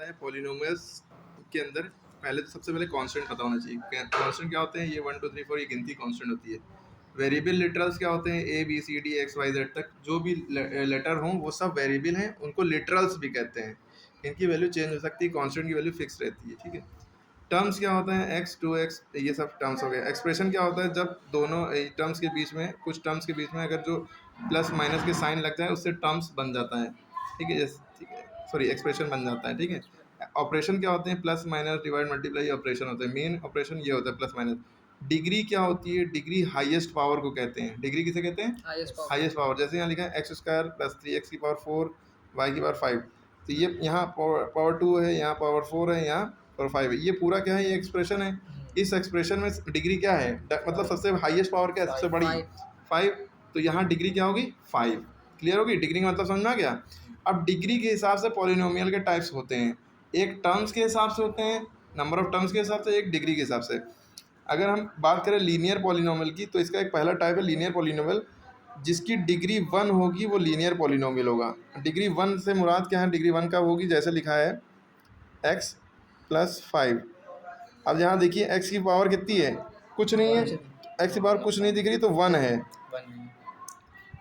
है पॉलिनोमियल्स के अंदर पहले तो सबसे पहले कांस्टेंट पता होना चाहिए। कांस्टेंट क्या होते हैं? ये 1 2 3 4 ये गिनती कांस्टेंट होती है। वेरिएबल लिटरल्स क्या होते हैं? A B C D X Y Z तक जो भी लेटर हों वो सब वेरिएबल हैं, उनको लिटरल्स भी कहते हैं। इनकी वैल्यू चेंज हो सकती है, कांस्टेंट की वैल्यू फिक्स रहती है। ठीक है। टर्म्स क्या होता है? एक्स 2x ये सब टर्म्स हो गए। एक्सप्रेशन क्या होता है? जब दोनों टर्म्स के बीच में, कुछ टर्म्स के बीच में अगर जो प्लस माइनस के साइन लग जाए उससे टर्म्स बन जाता है। ठीक है, ठीक है, सॉरी एक्सप्रेशन बन जाता है। ठीक है। ऑपरेशन क्या होते हैं? Plus minus divide multiply operation होते हैं। मेन ऑपरेशन ये होता है प्लस माइनस। डिग्री क्या होती है? डिग्री हाईएस्ट पावर को कहते हैं। डिग्री किसे कहते हैं? Highest power. जैसे यहाँ लिखा है एक्स स्क्वायर प्लस 3x की पावर 4 वाई की पावर 5, तो ये यहाँ पावर 2 है, यहाँ पावर 4 है, यहाँ पावर 5 है। ये पूरा क्या है? ये एक्सप्रेशन है। इस एक्सप्रेशन में डिग्री क्या है? मतलब सबसे हाईएस्ट पावर क्या है? सबसे बड़ी 5, तो यहाँ डिग्री क्या होगी? 5। क्लियर होगी? डिग्री का मतलब समझ में आ गया? अब डिग्री के हिसाब से पॉलिनोमियल के टाइप्स होते हैं। एक टर्म्स के हिसाब से होते हैं, नंबर ऑफ टर्म्स के हिसाब से, एक डिग्री के हिसाब से। अगर हम बात करें लीनियर पॉलिनोमियल की, तो इसका एक पहला टाइप है लीनियर पॉलिनोमियल। जिसकी डिग्री 1 होगी वो लीनियर पॉलिनोमियल होगा। डिग्री 1 से मुराद क्या है? डिग्री 1 का होगी जैसे लिखा है x प्लस 5। अब यहाँ देखिए x की पावर कितनी है? कुछ नहीं है। x की पावर कुछ नहीं दिख रही तो 1 है।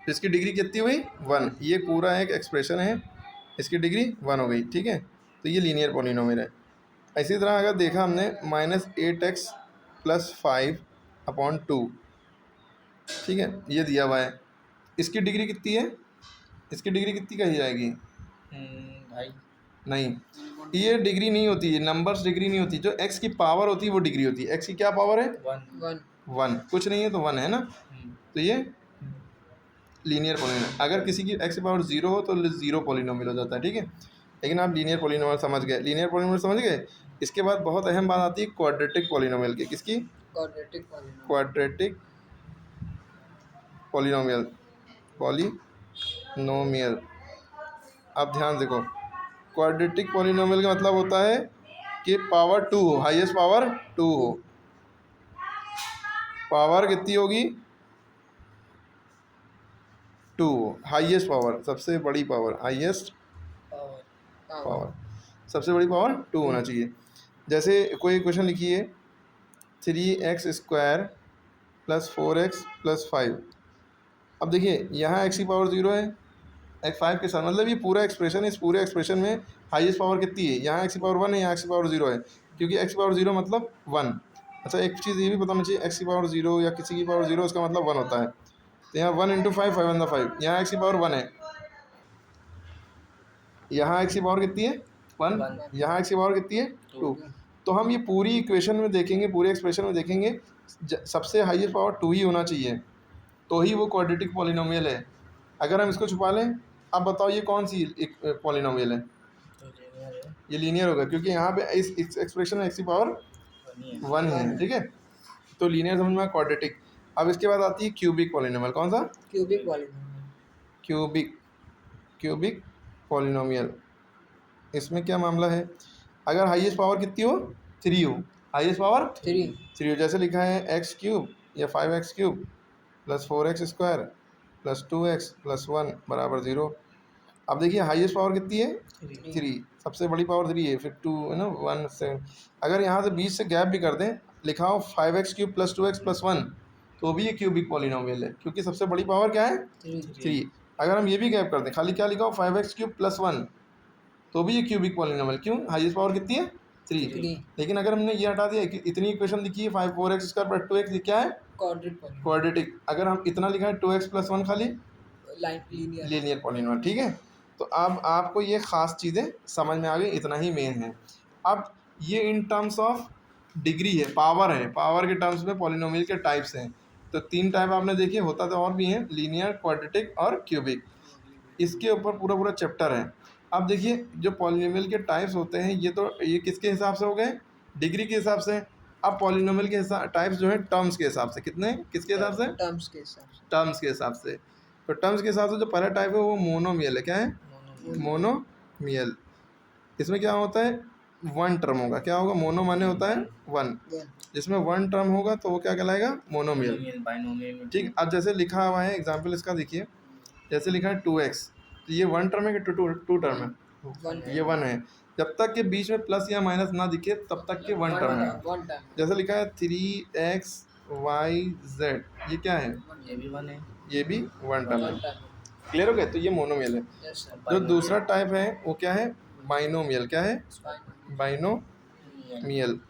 इसकी डिग्री कितनी हुई? 1। ये पूरा एक एक्सप्रेशन है, इसकी डिग्री 1 हो गई। ठीक है, तो ये लीनियर पॉलिनोमियल है। इसी तरह अगर देखा हमने -8x प्लस 5 अपॉन 2, ठीक है, ये दिया हुआ है। इसकी डिग्री कितनी है? इसकी डिग्री कितनी कही जाएगी? नहीं, ये डिग्री नहीं होती है। नंबर्स डिग्री नहीं होती। जो x की पावर होती है वो डिग्री होती है। x की क्या पावर है? 1। कुछ नहीं है तो 1 है ना। तो ये लीनियर पॉलिनोमियल। अगर किसी की x की पावर 0 हो तो 0 पॉलिनोमियल हो जाता है। ठीक है, लेकिन आप लीनियर पॉलिनोमियल समझ गए। लीनियर पॉलिनोमियल समझ गए। इसके बाद बहुत अहम बात आती है क्वाड्रेटिक पॉलिनोमियल की। किसकी? Quadratic polynomial. पॉलिनोमियल। अब ध्यान देखो, क्वाड्रेटिक पॉलिनोमियल का मतलब होता है कि पावर 2 हो, हाईएस्ट पावर 2 हो। पावर कितनी होगी? 2। हाईएस्ट पावर, सबसे बड़ी पावर, हाईएस्ट पावर, सबसे बड़ी पावर 2 होना चाहिए। जैसे कोई क्वेश्चन लिखिए 3x square plus 4x plus 5। अब देखिए यहाँ x की पावर 0 है, x 5 के साथ, मतलब ये पूरा एक्सप्रेशन, इस पूरे एक्सप्रेशन में हाईएस्ट पावर कितनी है? यहाँ x की पावर 1 है, यहाँ x की पावर 0 है, क्योंकि x की पावर 0 मतलब 1। अच्छा, एक चीज़ ये भी पता होना चाहिए, x की पावर 0 या किसी की पावर 0 उसका मतलब 1 होता है। तो यहाँ 1 × 5 5 × 5, यहाँ x की पावर 1 है, यहाँ x की पावर कितनी है? 1। यहाँ x की पावर कितनी है? 2। तो हम ये पूरी इक्वेशन में देखेंगे, पूरे एक्सप्रेशन में देखेंगे, सबसे हाईएस्ट पावर 2 ही होना चाहिए, तो ही वो क्वाड्रेटिक पॉलिनोमियल है। अगर हम इसको छुपा लें, अब बताओ ये कौन सी पॉलिनोमियल है? ये लीनियर होगा, क्योंकि यहाँ पे इस एक्सप्रेशन में x की पावर 1 है। ठीक है, तो लीनियर समझ में, क्वाड्रेटिक। अब इसके बाद आती है क्यूबिक पॉलिनोमियल। कौन सा? Cubic polynomial. इसमें क्या मामला है? अगर हाईएस्ट पावर कितनी हो? 3 हो। हाईएस्ट पावर 3 हो। जैसे लिखा है x³ या 5x³ plus 4x square plus 2x plus 1 बराबर 0। अब देखिए हाईएस्ट पावर कितनी है? 3। सबसे बड़ी पावर 3 है, फिर 2 है ना, 1 7। अगर यहाँ से बीच से गैप भी कर दें, लिखा हो 5x³ प्लस 2x प्लस 1, तो भी ये क्यूबिक पॉलिनोमियल है, क्योंकि सबसे बड़ी पावर क्या है? 3। अगर हम ये भी गैप कर दें, खाली क्या लिखा हो 5x³ प्लस 1, तो भी ये क्यूबिक पॉलिनोमियल। क्यों? हाईएस्ट पावर कितनी है? 3। लेकिन अगर हमने ये हटा दिया कि इतनी इक्वेशन लिखी है 5 4x स्क्वायर प्लस 2x, ये क्या है? क्वाड्रेटिक। अगर हम इतना लिखा है 2x प्लस 1, खाली लीनियर पॉलिनोमियल। ठीक है, तो अब आपको ये ख़ास चीज़ें समझ में आ गई, इतना ही मेन है। अब ये इन टर्म्स ऑफ डिग्री है, पावर है, पावर के टर्म्स में पॉलिनोमियल के टाइप्स हैं। तो 3 टाइप आपने देखे, होता तो और भी हैं, लीनियर, क्वाड्रेटिक और क्यूबिक। इसके ऊपर पूरा पूरा चैप्टर है। अब देखिए जो पॉलिनोमियल के टाइप्स होते हैं, ये किसके हिसाब से हो गए? डिग्री के हिसाब से। अब पॉलिनोमियल के टाइप्स जो है टर्म्स के हिसाब से। कितने? किसके हिसाब से? टर्म्स के हिसाब से। तो टर्म्स के हिसाब से जो पहला टाइप है वो मोनोमियल है। क्या है? मोनोमियल। इसमें क्या होता है? 1 टर्म होगा। क्या होगा? मोनो माने होता है 1, जिसमें 1 टर्म होगा तो वो क्या कहलाएगा? मोनोमियल। ठीक। अब जैसे लिखा हुआ है, एग्जाम्पल इसका देखिए, जैसे लिखा है 2x, तो ये 1 टर्म है कि 2 टर्म है? ये 1 है। जब तक के बीच में प्लस या माइनस ना दिखे तब तक के वन टर्म है। वन टाइम जैसे लिखा है 3xyz, ये क्या है? ये भी वन है, ये भी वन टर्म है। वन टाइम क्लियर हो गया? तो ये मोनोमियल है। यस सर जो दूसरा टाइप है वो क्या है? बाइनोमियल। क्या है? बाइनोमियल।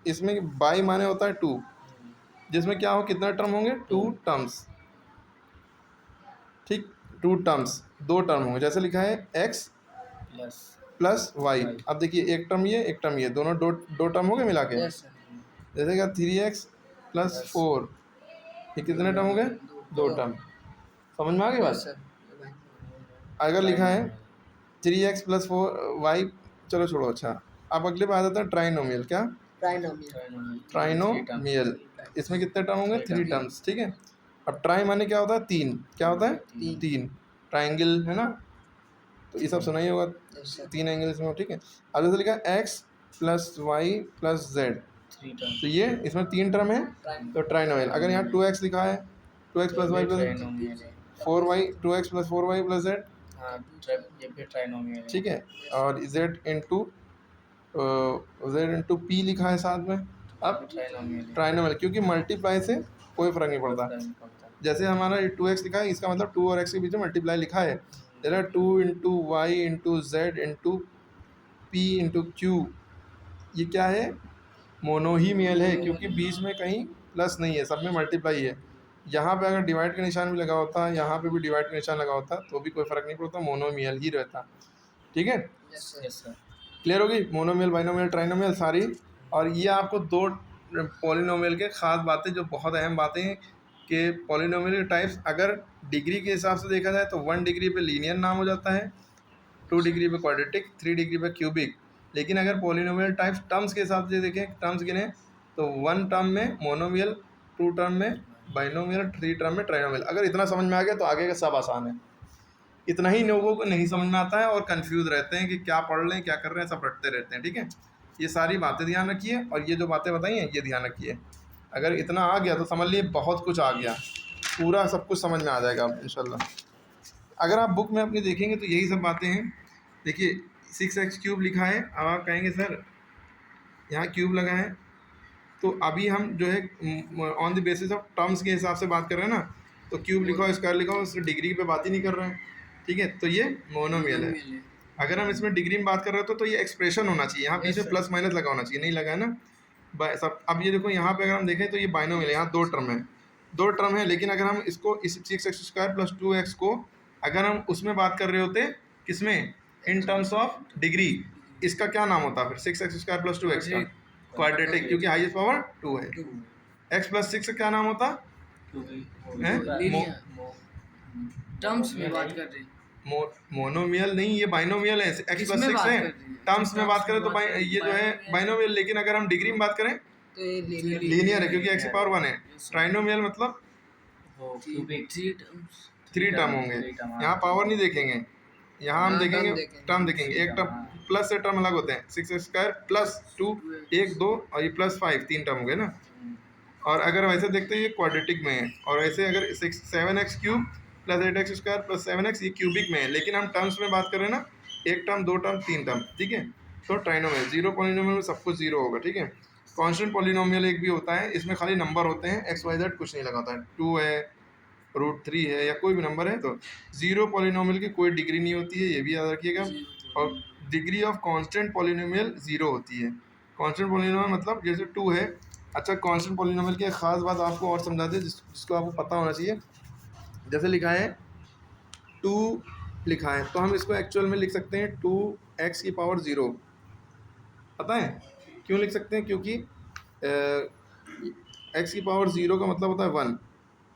इसमें बाई माने होता है टू, जिसमें क्या हो, कितना टर्म होंगे? Two terms. ठीक, टू टर्म्स, दो टर्म होंगे। जैसे लिखा है x प्लस प्लस वाई। अब देखिए एक टर्म ये, एक टर्म ये, दोनों दो टर्म हो गए मिला के। यस सर जैसे क्या 3x प्लस 4, ये कितने टर्म हो गए? दो टर्म। समझ में आ गई बात? यस सर अगर लिखा है 3x प्लस 4y, चलो छोड़ो। अच्छा, अब अगले पे आ जाता है ट्राइनोमियल। क्या? ट्राइनोमियल। इसमें कितने टर्म होंगे? 3 टर्म्स। ठीक है। अब ट्राई माने क्या होता है? तीन। क्या होता है? तीन। ट्राइंगल है ना, तो ये सब सुना ही होगा, यस सर 3 एंगल्स में। ठीक है। अब जैसे लिखा है x plus Y plus Z, तो ये इसमें 3 टर्म है, तो ट्राइनोमियल। अगर यहाँ 2x लिखा है, 2x plus Y plus 4y, 2x plus 4y plus Z, ये भी ट्राइनोमियल है। ठीक है। और z इंटू p लिखा है साथ में। अब ट्राइनोमियल, क्योंकि मल्टीप्लाई से कोई फर्क नहीं पड़ता। जैसे हमारा 2x लिखा है, इसका मतलब 2 और x के बीच में मल्टीप्लाई लिखा है। जैसे 2 into Y into Z into P into Q, ये क्या है? मोनोहीमियल है, क्योंकि बीच में कहीं प्लस नहीं है, सब में मल्टीप्लाई है। यहाँ पे अगर डिवाइड का निशान भी लगा होता, यहाँ पे भी डिवाइड का निशान लगा होता, तो भी कोई फ़र्क नहीं पड़ता, मोनोमियल ही रहता। ठीक है। यस सर क्लियर होगी? मोनोमियल, बाइनोमियल, ट्राइनोमियल सारी। और ये आपको दो पॉलिनोमियल के ख़ास बातें, जो बहुत अहम बातें हैं कि पॉलिनोमियल के टाइप्स अगर डिग्री के हिसाब से देखा जाए तो 1 डिग्री पे लीनियर नाम हो जाता है, 2 डिग्री पे क्वाड्रेटिक, 3 डिग्री पे क्यूबिक। लेकिन अगर पॉलिनोमियल टाइप्स टर्म्स के हिसाब से देखें, टर्म्स गिने, तो 1 टर्म में मोनोमियल, 2 टर्म में बाइनोमियल, 3 टर्म में ट्राइनोमियल। अगर इतना समझ में आ गया तो आगे का सब आसान है। इतना ही लोगों को नहीं समझ में आता है और कंफ्यूज रहते हैं कि क्या पढ़ रहे हैं, क्या कर रहे हैं, सब रटते रहते हैं। ठीक है। ये सारी बातें ध्यान रखिए, और ये जो बातें बताई हैं ये ध्यान रखिए। अगर इतना आ गया तो समझ लिए बहुत कुछ आ गया, पूरा सब कुछ समझ में आ जाएगा इंशाल्लाह। अगर आप बुक में अपनी देखेंगे तो यही सब बातें हैं। देखिए 6x क्यूब लिखा है। अब आप कहेंगे सर यहाँ क्यूब लगा है, तो अभी हम जो है on the basis of terms के हिसाब से बात कर रहे हैं ना, तो क्यूब लिखा हो, स्क्वायर लिखा हो, उस डिग्री पे बात ही नहीं कर रहे हैं। ठीक है। तो ये मोनोमियल है। अगर हम इसमें डिग्री में बात कर रहे हो तो ये एक्सप्रेशन होना चाहिए, यहाँ पीछे प्लस माइनस लगा होना चाहिए, नहीं लगा है ना सब। अब ये देखो यहाँ पे अगर हम देखें तो ये बाइनोमियल है, यहाँ 2 टर्म है, 2 टर्म है। लेकिन अगर हम इसको इस 6x स्क्वायर प्लस 2x को अगर हम उसमें बात कर रहे होते, किसमें? इन टर्म्स ऑफ डिग्री, इसका क्या नाम होता फिर? 6x स्क्वायर प्लस 2x का क्वाड्रेटिक, क्योंकि हाईएस्ट पावर 2 है। x प्लस 6 का क्या नाम होता? टर्म्स में बात कर रहे हैं, मोनोमियल नहीं, ये बाइनोमियल है। x प्लस 6 है, टर्म्स में बात करें तो ये जो है बाइनोमियल। लेकिन अगर हम डिग्री में बात करें तो ये लीनियर है, क्योंकि x की पावर 1 है। ट्राइनोमियल मतलब 3 टर्म होंगे। यहाँ पावर नहीं देखेंगे, यहाँ हम देखेंगे टर्म देखेंगे। एक टर्म प्लस से टर्म अलग होते हैं। 6x स्क्वायर प्लस 2, 1 2, और ये प्लस 5, 3 टर्म हो गए ना। और अगर वैसे देखते हैं ये क्वाड्रेटिक में है, और वैसे अगर 7x cube plus 8x square plus 7x, ये क्यूबिक में है। लेकिन हम टर्म्स में बात कर रहे हैं ना, 1 टर्म, 2 टर्म, 3 टर्म। ठीक है। तो ट्राइनोमियल, 0 पॉलिनोमियल में सब कुछ 0 होगा। ठीक है। कांस्टेंट पॉलिनोमियल एक भी होता है, इसमें खाली नंबर होते हैं, एक्स वाई जेड कुछ नहीं लगा होता है। 2 है, √3 है, या कोई भी नंबर है। तो 0 पॉलिनोमियल की कोई डिग्री नहीं होती है, ये भी याद रखिएगा। और डिग्री ऑफ कांस्टेंट पॉलिनोमियल 0 होती है। कांस्टेंट पॉलिनोमियल मतलब जैसे 2 है। अच्छा, कांस्टेंट पॉलिनोमियल की एक ख़ास बात आपको और समझा दें, जिसको आपको पता होना चाहिए। जैसे लिखा है 2 लिखा है, तो हम इसको एक्चुअल में लिख सकते हैं 2x की पावर 0। पता है क्यों लिख सकते हैं? क्योंकि x की पावर 0 का मतलब होता है 1।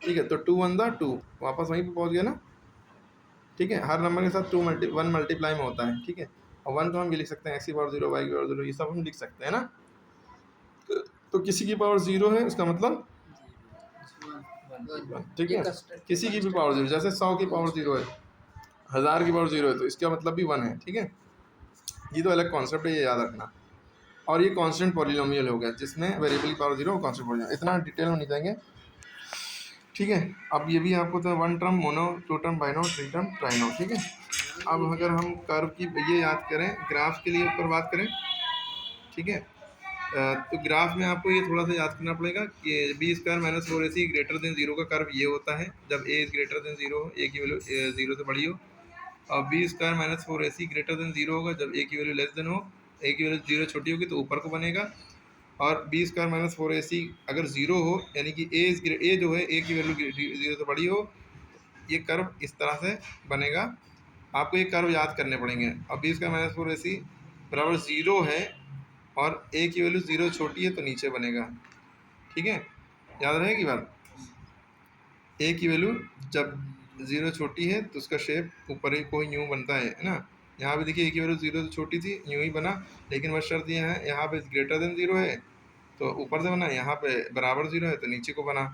ठीक है। तो 2 1 2, वापस वहीं पे पहुंच गया ना। ठीक है। हर नंबर के साथ 1 मल्टीप्लाई में होता है। ठीक है। और 1 को हम ये लिख सकते हैं x की पावर 0, y की पावर 0, ये सब हम लिख सकते हैं ना। तो किसी की पावर 0 है, उसका मतलब ठीक है। किसी की भी पावर 0, जैसे 100 की पावर 0 है, 1000 की पावर 0 है, तो इसका मतलब भी 1 है। ठीक है। ये तो अलग कॉन्सेप्ट है, ये याद रखना। और ये कांस्टेंट पॉलिनोमियल हो गया, जिसमें वेरिएबल की पावर 0 कांस्टेंट पॉलिनोमियल। इतना डिटेल में नहीं जाएंगे। ठीक है। अब ये भी आपको तो 1 टर्म मोनो, 2 टर्म बाइनो, 3 टर्म ट्राइनो। ठीक है। अब अगर हम कर्व की ये याद करें, ग्राफ के लिए ऊपर बात करें, ठीक है। तो ग्राफ में आपको ये थोड़ा सा याद करना पड़ेगा कि बी स्क्वायर माइनस फोर ए सी ग्रेटर देन जीरो का कर्व ये होता है जब ए इज ग्रेटर देन जीरो हो, ए की वैल्यू जीरो से बड़ी हो। और बी स्क्वायर माइनस फोर ए सी ग्रेटर देन जीरो होगा जब ए की वैल्यू लेस देन हो, ए की वैल्यू जीरो छोटी होगी तो ऊपर को बनेगा। और बी स्क्वायर माइनस फोर ए सी अगर जीरो हो यानी कि ए जो है ए की वैल्यू जीरो से बड़ी हो, ये कर्व इस तरह से बनेगा। आपको ये कर्व याद करने पड़ेंगे। अब बी स्क्वायर माइनस फोर ए सी बराबर जीरो है और ए की वैल्यू जीरो छोटी है तो नीचे बनेगा, ठीक है। याद रहेगी बात। ए की वैल्यू जब जीरो छोटी है तो उसका शेप ऊपर ही कोई यूँ बनता है ना। यहाँ पे देखिए ए की वैल्यू जीरो से छोटी थी, यूँ ही बना, लेकिन वह शर्त ये है यहाँ पे ग्रेटर देन जीरो है तो ऊपर से बना, यहाँ पे बराबर जीरो है तो नीचे को बना।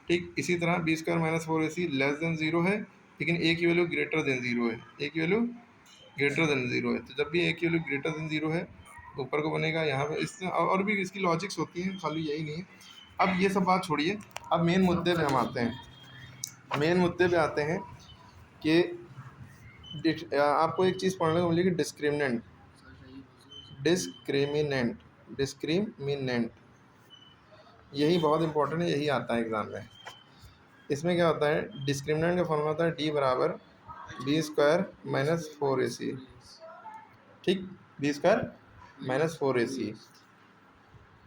ठीक इसी तरह बी स्क्वायर माइनस फोर ए सी लेस देन जीरो है लेकिन ए की वैल्यू ग्रेटर देन जीरो है, ए की वैल्यू ग्रेटर देन जीरो है तो जब भी ए की वैल्यू ग्रेटर देन जीरो है ऊपर को बनेगा। यहाँ पे इससे और भी इसकी लॉजिक्स होती हैं, खाली यही नहीं है। अब ये सब बात छोड़िए, अब मेन मुद्दे पे हम आते हैं। मेन मुद्दे पे आते हैं कि आपको एक चीज़ पढ़ने को मिलेगी, डिस्क्रिमिनेंट। डिस्क्रिमिनेंट डिस्क्रिमिनेंट यही बहुत इंपॉर्टेंट है, यही आता है एग्ज़ाम में। इसमें क्या होता है, डिस्क्रिमिनेंट का फॉर्मूला होता है डी बराबर बी स्क्वायर माइनस फोर ए सी। ठीक, बी स्क्वायर माइनस फोर ए सी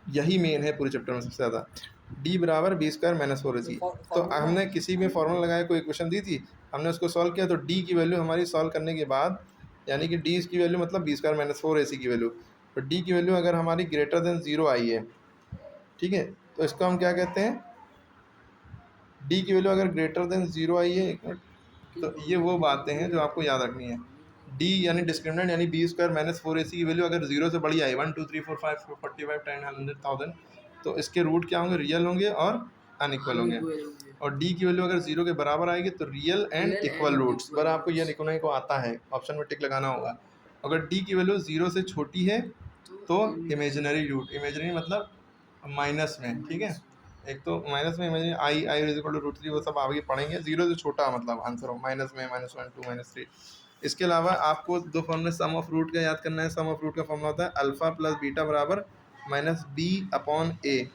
यही मेन है पूरे चैप्टर में सबसे ज़्यादा। डी बराबर बी स्क्वायर माइनस फोर ए सी। तो हमने किसी भी फॉर्मूला लगाया, कोई इक्वेशन दी थी, हमने उसको सॉल्व किया तो डी की वैल्यू हमारी सॉल्व करने के बाद, यानी कि डी की वैल्यू मतलब बी स्क्वायर माइनस फोर ए सी की वैल्यू, तो डी की वैल्यू अगर हमारी ग्रेटर देन ज़ीरो आई है, ठीक है, तो इसको हम क्या कहते हैं, डी की वैल्यू अगर ग्रेटर देन ज़ीरो आई है, एक मिनट, तो ये वो बातें हैं जो आपको याद रखनी है। डी यानी डिस्क्रिमिनेंट यानी बी स्क्वायर माइनस फोर ए सी की वैल्यू अगर जीरो से बड़ी आई, 1 2 3 4 5 45 10 100,000, तो इसके रूट क्या होंगे, रियल होंगे और अनइक्वल होंगे। और डी की वैल्यू अगर जीरो के बराबर आएगी तो रियल एंड इक्वल रूट्स, पर आपको यह लिखने को आता है, ऑप्शन में टिक लगाना होगा। अगर डी की वैल्यू जीरो से छोटी है तो इमेजिनरी रूट, इमेजिनरी मतलब माइनस में, ठीक है, एक तो माइनस में imaginary I is equal to root three, वो सब आगे पढ़ेंगे। जीरो से छोटा मतलब आंसर हो, माइनस में minus one two minus three. इसके अलावा आपको दो फॉर्मूले सम ऑफ रूट का याद करना है। सम ऑफ रूट का फॉर्मूला होता है अल्फा प्लस बीटा बराबर माइनस बी अपॉन ए,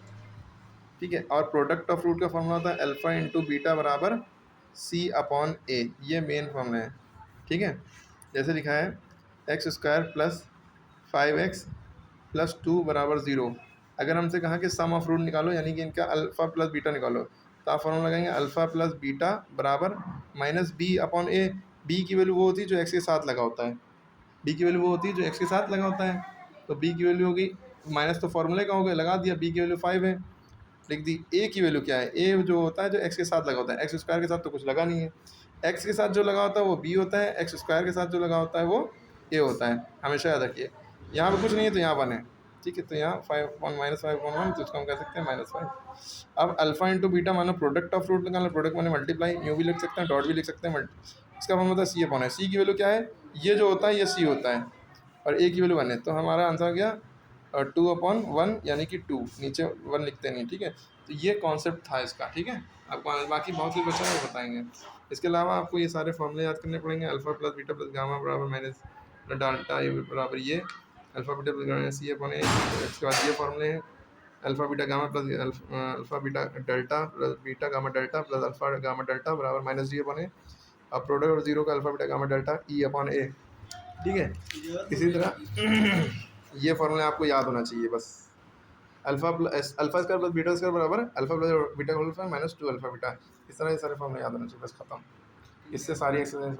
ठीक है। और प्रोडक्ट ऑफ रूट का फॉर्मूला होता है अल्फा इंटू बीटा बराबर सी अपॉन ए, ये मेन फॉर्मूला है, ठीक है। जैसे लिखा है x square plus 5x plus 2 बराबर ज़ीरो। अगर हमसे कहा कि सम ऑफ रूट निकालो यानी कि इनका अल्फ़ा प्लस बीटा निकालो, तो आप फॉर्मूला लगाएंगे अल्फ़ा प्लस बीटा बराबर माइनस बी अपॉन ए। बी की वैल्यू वो होती है जो एक्स के साथ लगा होता है, बी की वैल्यू वो होती है जो एक्स के साथ लगा होता है, तो बी की वैल्यू होगी माइनस, तो फॉर्मूले का हो गया, लगा दिया, बी की वैल्यू 5 है, लिख दी। ए की वैल्यू क्या है, ए जो होता है जो एक्स के साथ लगा होता है, एक्स स्क्वायर के साथ तो कुछ लगा नहीं है, एक्स के साथ जो लगा होता है वो बी होता है, एक्स स्क्वायर के साथ जो लगा होता है वो ए होता है, हमेशा याद रखिए। यहाँ पे कुछ नहीं है तो यहाँ वन है, ठीक है, तो यहाँ 5 माइनस 5 तो इसको हम कह सकते हैं -5। अब अल्फा इंटू बीटा मानो प्रोडक्ट ऑफ रूट निकालना, प्रोडक्ट माने मल्टीप्लाई, यूँ भी लिख सकते हैं, डॉट भी लिख सकते हैं, इसका मतलब होता है सी अपॉन है। सी की वैल्यू क्या है, ये जो होता है ये सी होता है और ए की वैल्यू 1 है, तो हमारा आंसर गया 2/1 यानी कि 2, नीचे 1 लिखते नहीं, ठीक है। तो ये कॉन्सेप्ट था इसका, ठीक है। आपको बाकी बहुत सी बच्चा वो बताएंगे। इसके अलावा आपको ये सारे फॉर्मूले याद करने पड़ेंगे, alpha plus beta plus gamma बराबर माइनस डाल्टा ये बराबर ये alpha beta plus C upon A. इसके बाद ये फॉर्मूले हैं alpha beta gamma plus alpha beta delta plus beta gamma delta plus alpha gamma delta बराबर माइनस जी अपॉन ए। अब प्रोडक्ट और जीरो का alpha beta gamma delta E upon A, ठीक है। इसी तरह ये फॉर्मूला आपको याद होना चाहिए बस। Alpha square plus beta square बराबर alpha plus beta whole square minus 2 alpha beta, इस तरह ये सारे फॉर्मूले याद होना चाहिए, बस खत्म। इससे सारी एक्सरसाइज